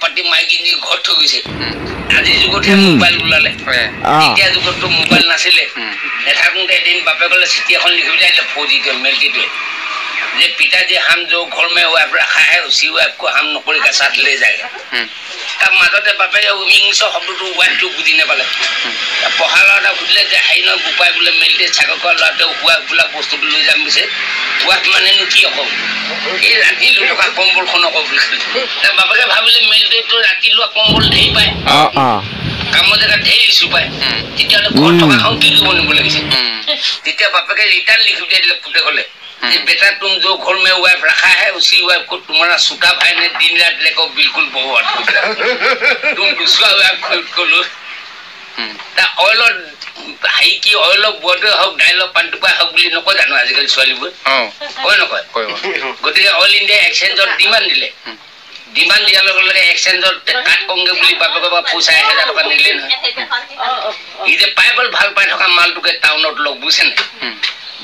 পাতি মাইকিনি ঘৰ থৈ গৈছে আজি যুগতহে মোবাইল ওলালে এতিয়া যুগততো মোবাইল নাছিলে নেথাকোঁতে এদিন বাপেকলে চিঠি এখন লিখি দিলে ফৌজিটোৱে মেলকিটোৱে যে पिताजी हम जो घर में वाइफ रखा है उसी वाइफ को हम नौकरी का साथ ले जाएगा तब মাজতে বাপেকে ইংলিছ শব্দটো ওয়াইফটো বুজি নাপালে পঢ়া ল'ৰাটা সুধিলে যে হাই নহয় বোপাই বোলে মেলিতে চাকৰি কৰা ল'ৰাটোৱে ওৱাইফ বোলা বস্তুটো লৈ যাম পিছে ওৱাইফ মানেনো কি অকল এই ৰাতি লৈ থকা কম্বলখন অকল বাপেকে ভাবিলে মেলিতেতো ৰাতি লোৱা কম্বল ঢেৰ পায় কামৰ জেগাত ঢেৰ ইছ্যু পায় তেতিয়াহ'লে ঘৰত থকাখন কি কৰিব নিব লাগিছে তেতিয়া বাপেকে ৰিটাৰ্ণ লিখি উলিয়াই দিলে পুতেকলে बेटा तुम जो घर में वाइफ रखा है उसी वाइफ को तुम्हारा सूटा भाई ने दिन रात लेकर बिल्कुल बहुत तुम दूसरा वाइफ खरीद को लो ऑयल हाई की ऑयल बोर्ड हक डायलॉग पांटुपा हक বুলি নকয় জানো আজিকালি ছোৱালীবোৰ কয় নকয় গতিকে অল ইণ্ডিয়া এক্সচেঞ্জৰ ডিমাণ্ড দিলে ডিমাণ্ড দিয়াৰ লগে লগে এক্সচেঞ্জৰ কাট কংগে বুলি বাপেকে বা পইচা 1000 টকা নিলে নহয় ই যে পাইবল ভাল পাই থকা মালটোকে টাউনত লগ বুঝেন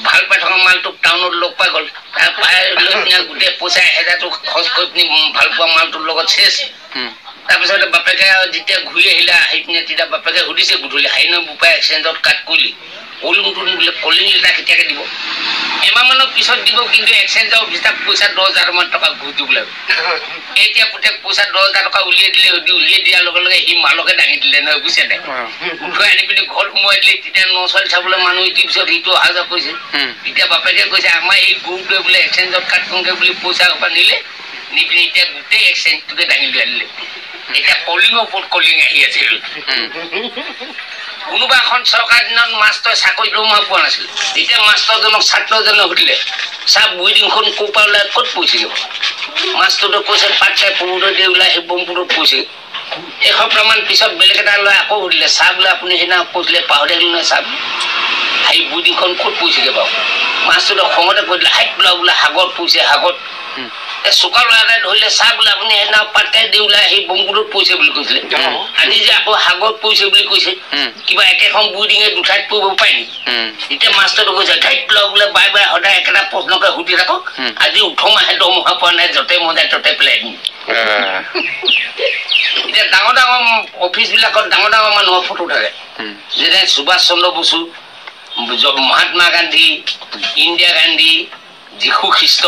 ভাল পাই থকা মালটোক টাউনত লগ পাই গ'ল তাৰ পাই লৈ কিনে গোটেই পইচা 1000টো খৰচ কৰি পিনি ভাল পোৱা মালটোৰ লগত শেষ তাৰপিছত বাপেকে যেতিয়া ঘূৰি আহিলে আহি পিনে তেতিয়া বাপেকে সুধিছে গুধুলি হাই নহয় বোপাই এক্সচেঞ্জত কাট কৰিলি কলিংটো বোলে কলিং এটা কেতিয়াকে দিব এমাহমানৰ পিছত দিব কিন্তু এক্সচেঞ্জৰ অফিচত পইচা 10000 মান টকা ঘূৰি দিব লাগে এতিয়া পুতেক পইচা 10000 টকা উলিয়াই দিলে উলিয়াই দিয়াৰ লগে লগে সি মালকে দাঙি দিলে নহয় বুজিছে নাই উঠোৱাই আনি পিনি ঘৰত সোমাই দিলে তেতিয়া নচল চাবলৈ মানুহ ইতি পিছত সিটো অহা যোৱা কৰিছে তেতিয়া বাপেকে কৈছে আমাৰ এই গৰুটোৱে বোলে এক্সচেঞ্জত কাট কংগে বুলি পইচা পৰা নিলে নি পিনি এতিয়া গোটেই এক্সচেঞ্জটোকে দাঙি লৈ আনিলে এতিয়া কলিঙৰ ওপৰত কলিং আহি আছে কোনোবা এখন চৰকাৰ দিনত মাষ্টৰ চাকৰি দৰমহা পোৱা নাছিল এতিয়া মাষ্টৰজনক ছাত্ৰজনে সুধিলে চাব বুইডিংখন কোপা ওলাই ক'ত পইছিল মাষ্টৰটো কৈছে পাটকাই পুৰুৰে দি ওলাই সেই বমপুৰত পইছিল এসপ্তাহমান পিছত বেলেগ এটা লৈ আকৌ সুধিলে চাব বোলে আপুনি সেইদিনা কৈছিলে পাহৰি থাকিলে নহয় চাব সেই বুইডিংখন ক'ত পইছিলে বাৰু মাষ্টৰটো খঙতে কৈ দিলে হাইট বোলা সাগৰত পইছে সাগৰত চোকা ল'ৰা ধৰিলে চাহ বোলে আপুনি সেইদিনা পাটকাই দি ওলাই সেই বমপুৰত পইছে বুলি কৈছিলে আজি যে আকৌ সাগৰত পইছে বুলি কৈছে কিবা একেখন বুইডিঙে দুঠাইত পৰিব পায় নেকি এতিয়া মাষ্টৰটো কৈছে ঠাইত বোলে বাই বাই সদায় একেটা প্ৰশ্নকে সুধি থাকক আজি 18 মাহে দৰমহা পোৱা নাই য'তে মজাই ততে পেলাই দিম এতিয়া ডাঙৰ ডাঙৰ অফিচবিলাকত ডাঙৰ ডাঙৰ মানুহৰ ফটো থাকে যেনে সুভাষ চন্দ্ৰ বসু মহাত্মা গান্ধী ইন্দিৰা গান্ধী যীশু খ্ৰীষ্ট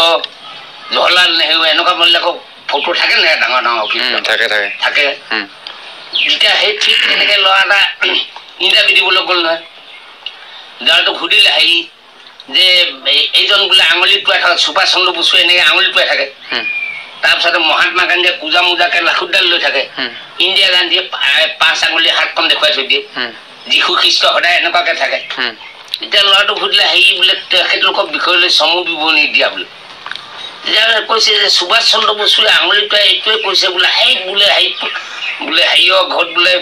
জৱাহৰলাল নেহৰু এনেকুৱা মানুহবিলাকৰ ফটো থাকে নে ডাঙৰ ডাঙৰ অফিচ থাকে যেতিয়া সেই ঠিক তেনেকৈ ল'ৰা এটা ইণ্টাৰভিউ দিবলৈ গ'ল নহয় ল'ৰাটোক সুধিলে হেৰি যে এইজন বোলে আঙুলি টুৱাই থাকে সুভাষ চন্দ্ৰ বসু এনেকৈ আঙুলি টুৱাই থাকে তাৰপিছতে মহাত্মা গান্ধীয়ে কোজা মোজাকে লাখুটডাল লৈ থাকে ইন্দিৰা গান্ধীয়ে 5 আঙুলি হাতখন দেখুৱাই থৈ দিয়ে যীশু খ্ৰীষ্ট সদায় এনেকুৱাকে থাকে এতিয়া ল'ৰাটোক সুধিলে হেৰি বোলে তেখেতলোকৰ বিষয়লৈ চমু বিৱৰণী দিয়া বোলে কৈছে যে সুভাষ চন্দ্ৰ বসুৱে আঙুলিটোৱে এইটোৱে কৈছে বোলে বোলে হেৰিয়ৰ ঘৰত বোলে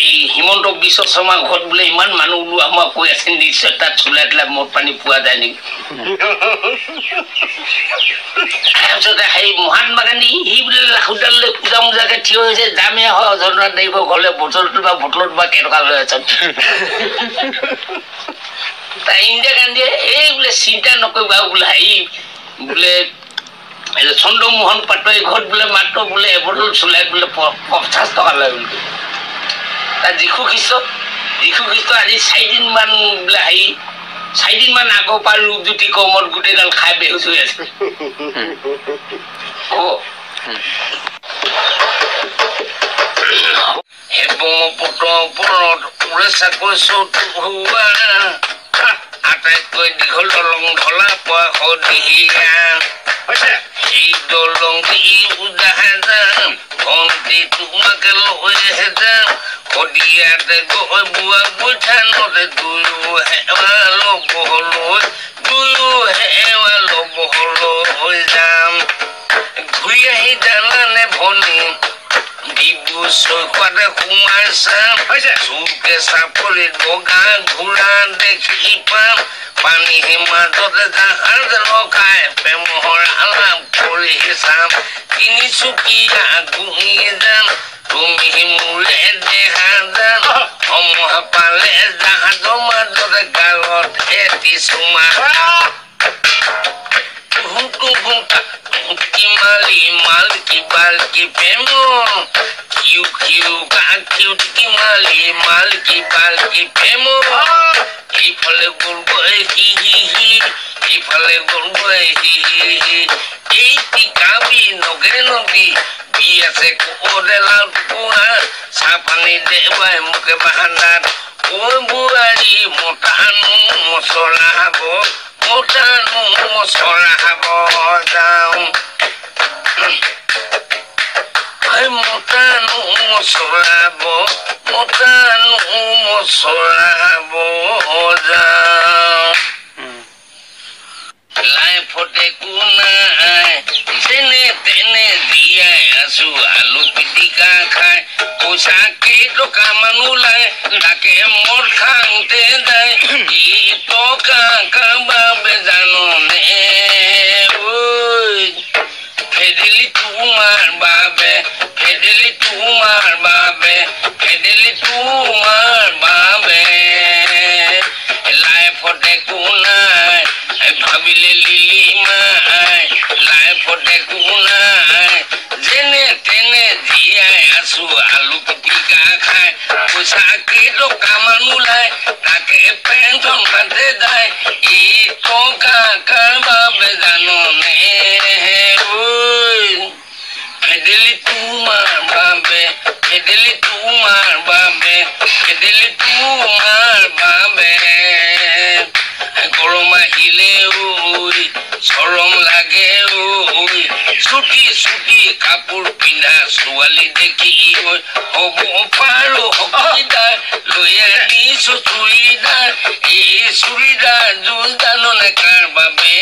এই হিমন্ত বিশ্ব শৰ্মাৰ ঘৰত বোলে ইমান মানুহ ওলোৱা মই কৈ আছে নিশ্চয় তাত চুলাই দিলে মদ পানী পোৱা যায় নেকি তাৰপিছতে সেই মহাত্মা গান্ধী সি বোলে লাখুডাল লৈ পূজা মোজাকে থিয় হৈছে যামে হয় অজন্তা দেৱ ঘৰলৈ বটলটো বা কেইটকা লৈ আছে তাই ইন্দিৰা গান্ধীয়ে এই বোলে চিন্তা নকৰিবা বোলে হেৰি বোলে চন্দ্ৰমোহন পাটোৱাৰী ঘৰত বোলে মাত্ৰ বোলে এবটল চুলাই বোলে 50 টকা লয় বোলে তাৰ যীশু খ্ৰীষ্ট আজি 4 দিন মান বোলে হেৰি 4 দিন মান আগৰ পৰা ৰূপজ্যোতি কৰ্মত গোটেইডাল খাই বেহুচ হৈ আছে হে ব্ৰহ্মপুত্ৰ ওপৰত উৰে চাকৈ চৌটো হোৱা আটাইতকৈ দীঘল দলং ঢলা পোৱা সদিহীয়া সেই দলং উদাহৰণ ভণ্টি তোমাকে লৈহে যাম সদিয়াতে গৈ বুৱা বৈঠানতে দুয়ো হেৱাল বহলৈ যাম ঘূৰি আহি জানানে ভনী ডিবু চৈখোৱাতে সোমাই চাম চুকে চাপৰিত বগা ঘোঁৰা দেখি পাম পানী মাজতে জাহাজ ৰখাই প্ৰেমৰ আলাপ কৰি তিনিচুকীয়া ঘূৰি যাম তুমি মোৰে দেহা যাম সমূহ পালে জাহাজৰ মাজতে গালত এটি চুমা মালি মালকি বালকি প্ৰেম কিউ কিউ কিউটি মালি মালকি বালকি প্ৰেম এইফালে গলগৈ হি হি হি এইফালে গলগৈ হি হি হি এই টিকাবি নগে নদী বি আছে কোকোৰে লাল কুকুৰা চাহপানী দেৱাই মুখে বাহানাত ঐ বুঢ়াৰী মতানো মচলা হাব মতানো মচলা হাব যাওঁ মতানো মচলাব মতানো মচলাব যাওঁ লাইফতে একো নাই যেনে তেনে জীয়াই আছো আলু পিটিকা খাই পইচা কেইটকামান ওলাই তাকে মোৰ খাওঁতে যায় কি টকা কাবাবে জাননে ফেদিলি তোমাৰ বাবে ফেদিলি তোমাৰ বাবে ফেদিলি তোমাৰ বাবে লাইফতে একো নাই ভাবিলে লিলি মাই লাইফতে একো নাই যেনে তেনে জীয়াই আছো আলু পিটিকা খাই পইচা কেইটকামান ওলাই তাকে পেঞ্চন কাটে যায় এই টকা কাৰ বাবে জাননে ফেদিলি তোমাৰ বাবে ফেদিলি তোমাৰ বাবে ফেদিলি তোমাৰ বাবে গৰম আহিলে ঐ চৰম লাগে ঐ চুটি চুটি কাপোৰ পিন্ধা ছোৱালী দেখি ঐ হ'ব পাৰো হকিদাৰ লৈ আনিছো চুৰিদাৰ এই চুৰিদাৰ জোৰ জাননে কাৰ বাবে